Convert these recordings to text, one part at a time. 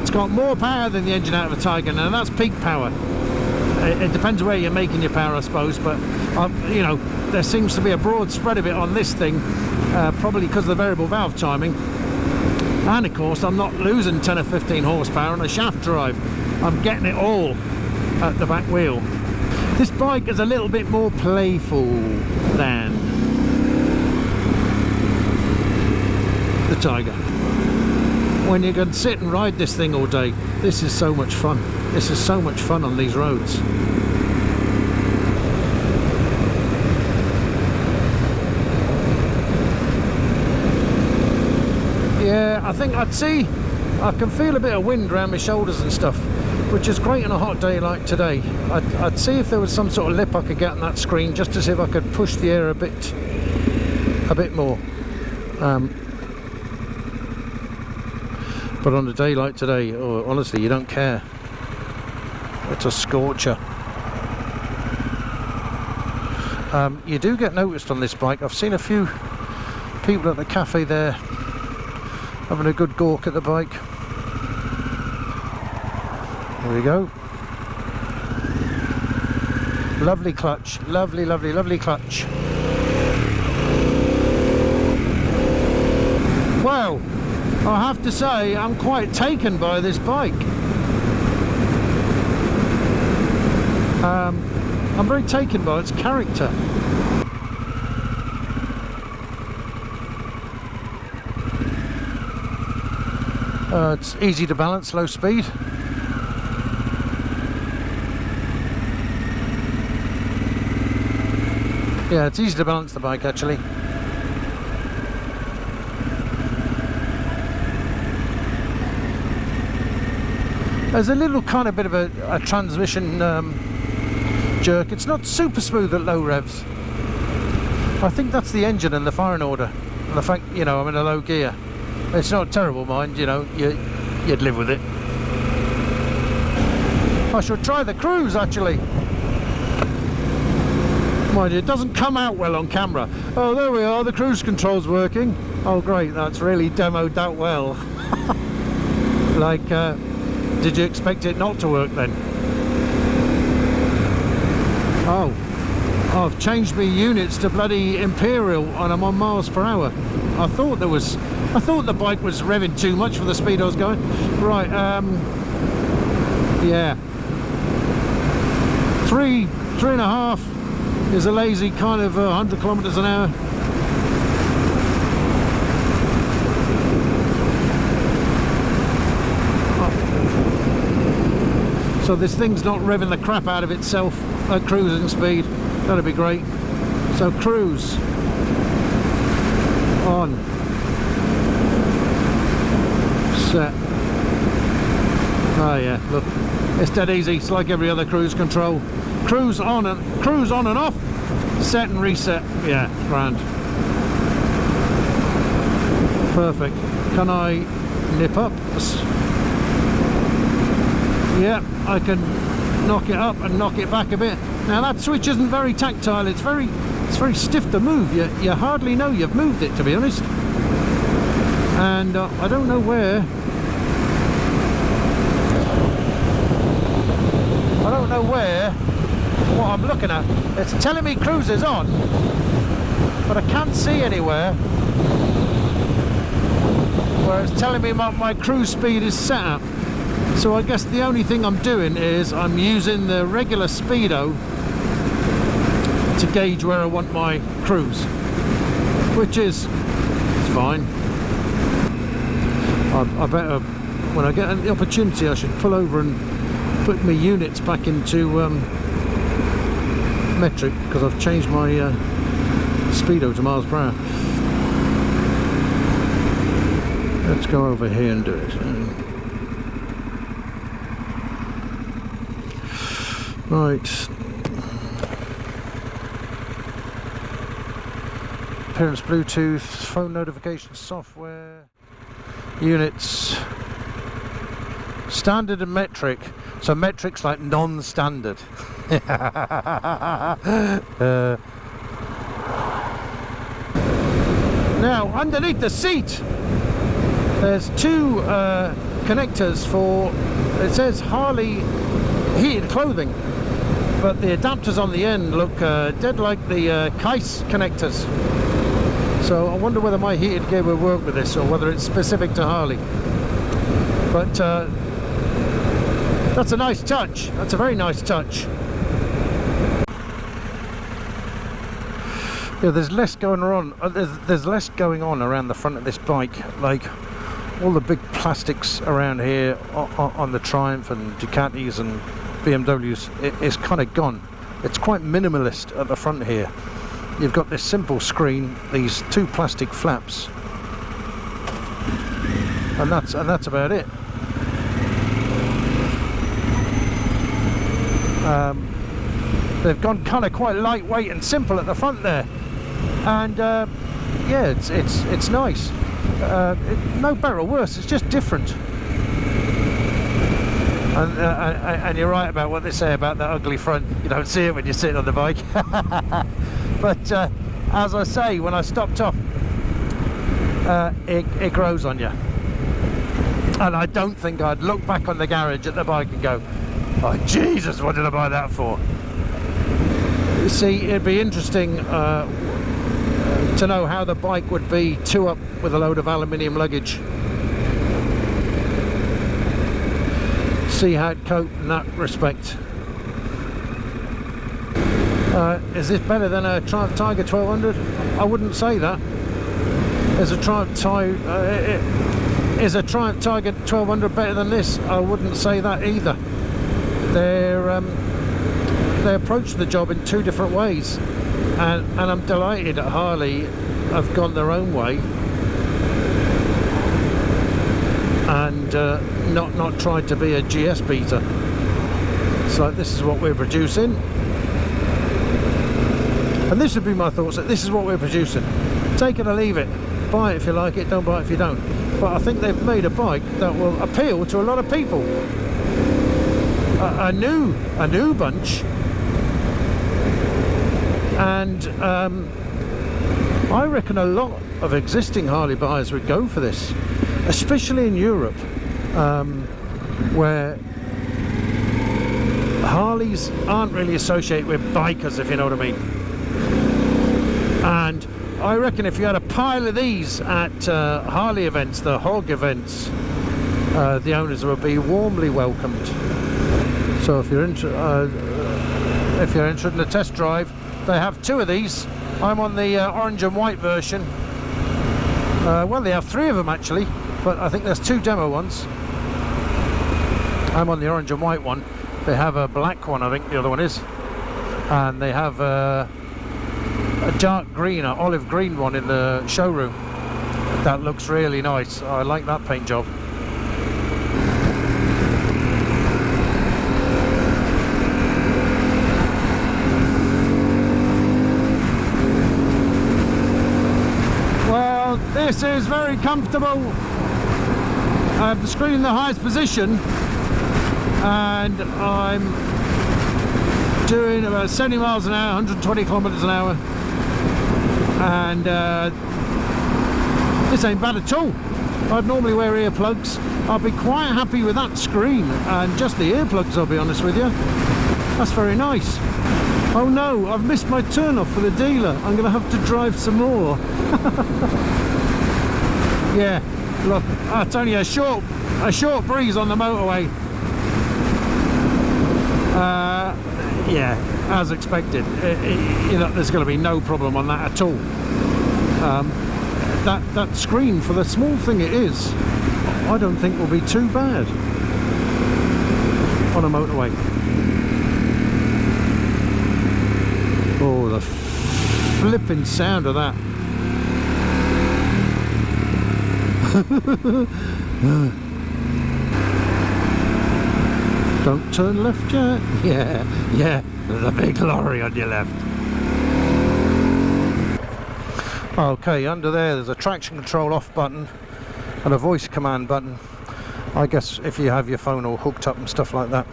It's got more power than the engine out of a Tiger. Now that's peak power. It depends where you're making your power, I suppose, but you know, there seems to be a broad spread of it on this thing, probably because of the variable valve timing. And of course I'm not losing 10 or 15 horsepower on a shaft drive. I'm getting it all at the back wheel. This bike is a little bit more playful than the Tiger. When you can sit and ride this thing all day, this is so much fun. This is so much fun on these roads. Yeah, I think I can feel a bit of wind around my shoulders and stuff, which is great on a hot day like today. I'd see if there was some sort of lip I could get on that screen, just to see if I could push the air a bit more. But on a day like today, oh, honestly, you don't care. It's a scorcher. You do get noticed on this bike. I've seen a few people at the cafe there having a good gawk at the bike. There we go. Lovely clutch. Lovely, lovely, lovely clutch. Well, I have to say I'm quite taken by this bike. I'm very taken by its character. It's easy to balance, low speed. Yeah, it's easy to balance the bike actually. There's a little kind of bit of a transmission jerk. It's not super smooth at low revs. I think that's the engine and the firing order, and the fact, you know, I'm in a low gear. It's not terrible, mind, you know, you'd live with it. I should try the cruise actually. Mind you, it doesn't come out well on camera. Oh, there we are, the cruise control's working. Oh great, that's really demoed that well. Like, did you expect it not to work then? Oh, I've changed my units to bloody Imperial and I'm on miles per hour. I thought the bike was revving too much for the speed I was going. Right, yeah. 3.5 is a lazy kind of 100 kilometers an hour. So this thing's not revving the crap out of itself at cruising speed. That'd be great. So cruise on, set. Oh yeah, look, it's dead easy. It's like every other cruise control. Cruise on and off, set and reset. Yeah, grand. Perfect. Can I nip up? Yeah, I can knock it up and knock it back a bit. Now that switch isn't very tactile. It's very stiff to move. You hardly know you've moved it, to be honest. And I don't know where. What I'm looking at. It's telling me cruise is on, but I can't see anywhere where it's telling me my cruise speed is set up. So I guess the only thing I'm doing is I'm using the regular speedo to gauge where I want my cruise, which is fine. I better, when I get the opportunity, I should pull over and put my units back into metric, because I've changed my speedo to miles per hour. Let's go over here and do it. Right. Appearance, Bluetooth, phone notification software, units, standard and metric. So metric's like non-standard. Now underneath the seat there's two connectors for, it says Harley heated clothing, but the adapters on the end look dead like the case connectors. So I wonder whether my heated gear will work with this, or whether it's specific to Harley. But that's a nice touch. That's a very nice touch. Yeah, there's less going on. There's less going on around the front of this bike. Like all the big plastics around here on the Triumph and Ducatis and BMWs, it's kind of gone. It's quite minimalist at the front here. You've got this simple screen, these two plastic flaps, and that's about it. They've gone kind of quite lightweight and simple at the front there, and yeah, it's nice. No better or worse, it's just different. And you're right about what they say about that ugly front. You don't see it when you're sitting on the bike. But as I say, when I stopped off, it grows on you. And I don't think I'd look back on the garage at the bike and go, oh Jesus, what did I buy that for? You see, it'd be interesting to know how the bike would be two up with a load of aluminium luggage. See how it coped in that respect. Is this better than a Triumph Tiger 1200? I wouldn't say that. Is a Triumph Tiger 1200 better than this? I wouldn't say that either. They approach the job in two different ways, and I'm delighted that Harley have gone their own way and not tried to be a GS beater. So this is what we're producing, and this would be my thoughts. That this is what we're producing. Take it or leave it. Buy it if you like it, don't buy it if you don't. But I think they've made a bike that will appeal to a lot of people. A new bunch, and I reckon a lot of existing Harley buyers would go for this, especially in Europe, where Harleys aren't really associated with bikers, if you know what I mean. And I reckon if you had a pile of these at Harley events, the hog events, the owners would be warmly welcomed. So if you're interested in a test drive, they have two of these. I'm on the orange and white version. Well, they have three of them actually, but I think there's two demo ones. I'm on the orange and white one. They have a black one, I think the other one is, and they have a dark green, or olive green one in the showroom. That looks really nice. I like that paint job. This is very comfortable. I have the screen in the highest position, and I'm doing about 70 miles an hour, 120 kilometers an hour, and this ain't bad at all. I'd normally wear earplugs. I'll be quite happy with that screen and just the earplugs, I'll be honest with you. That's very nice. Oh no, I've missed my turn off for the dealer. I'm going to have to drive some more. Yeah, look, it's only a short breeze on the motorway. Yeah, as expected. You know, there's going to be no problem on that at all. That screen, for the small thing it is, I don't think will be too bad on a motorway. Oh, the flipping sound of that. Don't turn left yet. Yeah, there's a big lorry on your left. Okay, under there's a traction control off button and a voice command button. I guess if you have your phone all hooked up and stuff like that.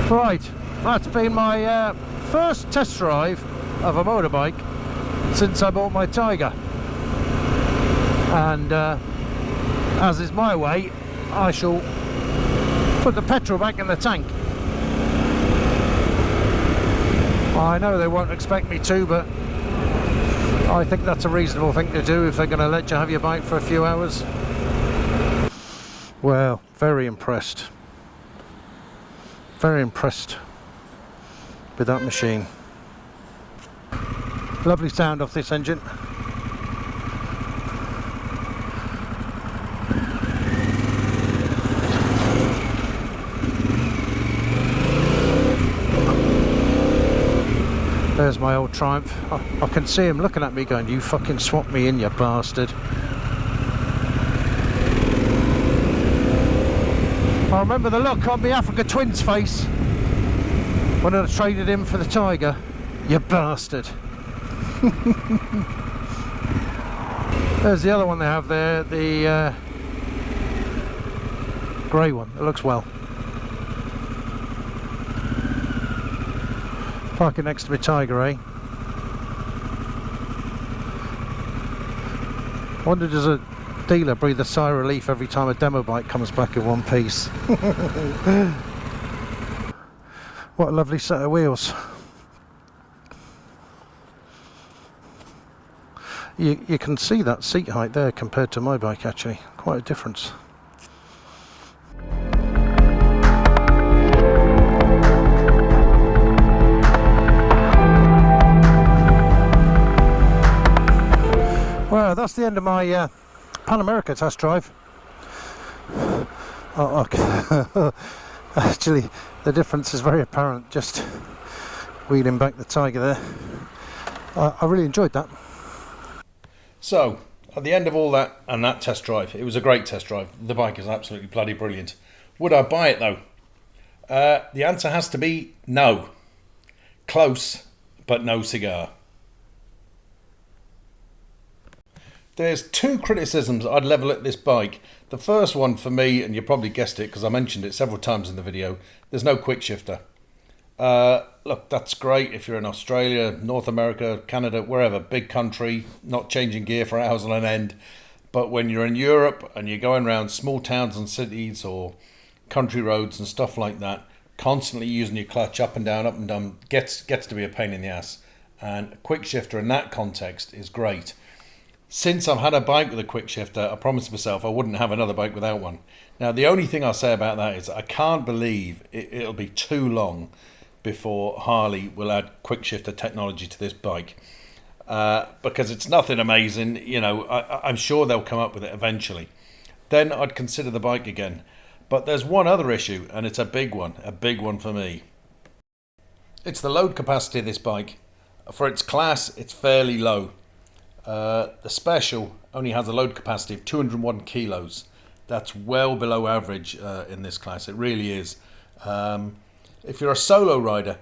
Right, that's been my first test drive of a motorbike since I bought my Tiger. And as is my way, I shall put the petrol back in the tank. I know they won't expect me to, but I think that's a reasonable thing to do if they're going to let you have your bike for a few hours. Well, very impressed. Very impressed with that machine. Lovely sound off this engine. There's my old Triumph. I can see him looking at me going, "You fucking swapped me in, you bastard." I remember the look on the Africa Twins face when I traded him for the Tiger. "You bastard." There's the other one they have there, the grey one. It looks well. Parking next to my Tiger, eh? I wonder, does a dealer breathe a sigh of relief every time a demo bike comes back in one piece? What a lovely set of wheels. You can see that seat height there compared to my bike, actually. Quite a difference. Well, that's the end of my Pan America test drive. Oh, okay. Actually, the difference is very apparent just wheeling back the Tiger there. I really enjoyed that. So, at the end of all that and that test drive, it was a great test drive. The bike is absolutely bloody brilliant. Would I buy it though? The answer has to be no. Close, but no cigar. There's two criticisms I'd level at this bike. The first one for me, and you probably guessed it because I mentioned it several times in the video, there's no quick shifter. Look, that's great if you're in Australia, North America, Canada, wherever, big country, not changing gear for hours on end. But when you're in Europe and you're going around small towns and cities or country roads and stuff like that, constantly using your clutch up and down gets to be a pain in the ass. And a quick shifter in that context is great. Since I've had a bike with a quick shifter, I promised myself I wouldn't have another bike without one. Now, the only thing I'll say about that is I can't believe it'll be too long before Harley will add quick shifter technology to this bike. Because it's nothing amazing, you know, I'm sure they'll come up with it eventually. Then I'd consider the bike again. But there's one other issue, and it's a big one for me. It's the load capacity of this bike. For its class, it's fairly low. The Special only has a load capacity of 201 kilos. That's well below average in this class. It really is. If you're a solo rider,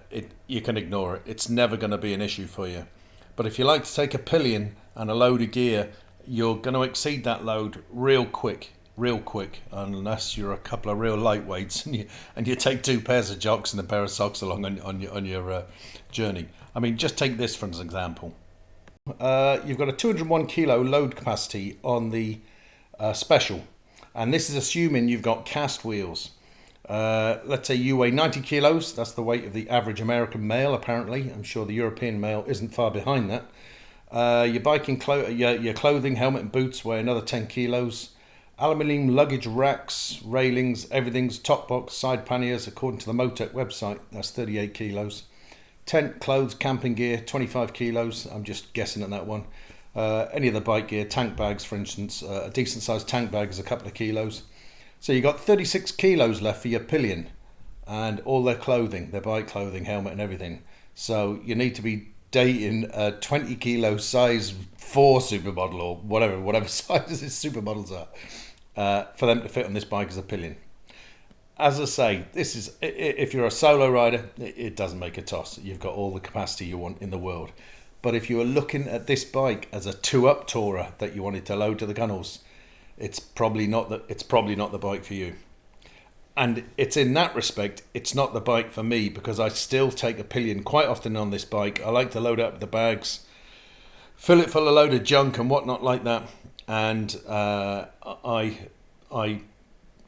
you can ignore it. It's never going to be an issue for you. But if you like to take a pillion and a load of gear, you're going to exceed that load real quick, unless you're a couple of real lightweights and you take two pairs of jocks and a pair of socks along on your journey. I mean, just take this for an example. You've got a 201 kilo load capacity on the Special, and this is assuming you've got cast wheels. Let's say you weigh 90 kilos. That's the weight of the average American male, apparently. I'm sure the European male isn't far behind that. Your biking your clothing, helmet and boots weigh another 10 kilos. Aluminium luggage racks, railings, everything's top box, side panniers, according to the Motec website, that's 38 kilos. Tent, clothes, camping gear, 25 kilos. I'm just guessing at that one. Any of the bike gear, tank bags, for instance, a decent sized tank bag is a couple of kilos. So you got 36 kilos left for your pillion and all their clothing, their bike clothing, helmet and everything. So you need to be dating a 20 kilo size 4 supermodel or whatever sizes supermodels are for them to fit on this bike as a pillion. As I say, this is, if you're a solo rider, it doesn't make a toss. You've got all the capacity you want in the world. But if you are looking at this bike as a 2-up tourer that you wanted to load to the gunnels, it's probably not the bike for you. And it's in that respect, it's not the bike for me, because I still take a pillion quite often on this bike. I like to load up the bags, fill it full of load of junk and whatnot like that, and I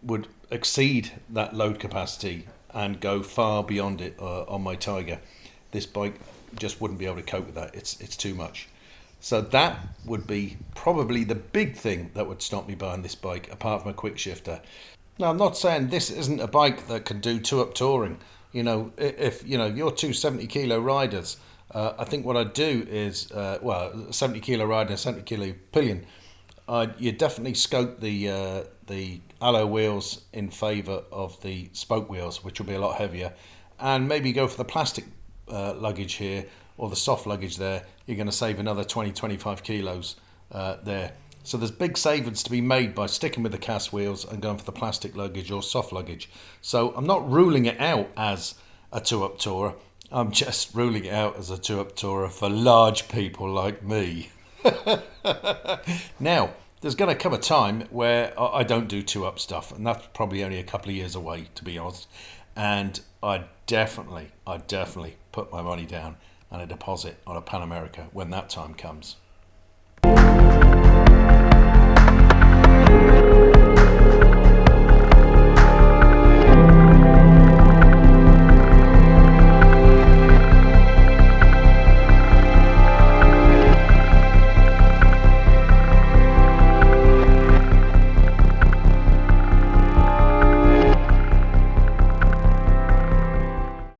would exceed that load capacity and go far beyond it on my Tiger. This bike just wouldn't be able to cope with that. It's too much. So that would be probably the big thing that would stop me buying this bike, apart from a quick shifter. Now, I'm not saying this isn't a bike that can do two-up touring. You know, if you know you're two 70-kilo riders, I think what I'd do is, a 70-kilo rider and a 70-kilo pillion, you definitely scope the alloy wheels in favour of the spoke wheels, which will be a lot heavier, and maybe go for the plastic luggage here, or the soft luggage there. You're going to save another 20-25 kilos there. So there's big savings to be made by sticking with the cast wheels and going for the plastic luggage or soft luggage. So I'm not ruling it out as a two-up tourer. I'm just ruling it out as a two-up tourer for large people like me. Now, there's going to come a time where I don't do two-up stuff, and that's probably only a couple of years away, to be honest. And I definitely put my money down and a deposit on a Pan America when that time comes.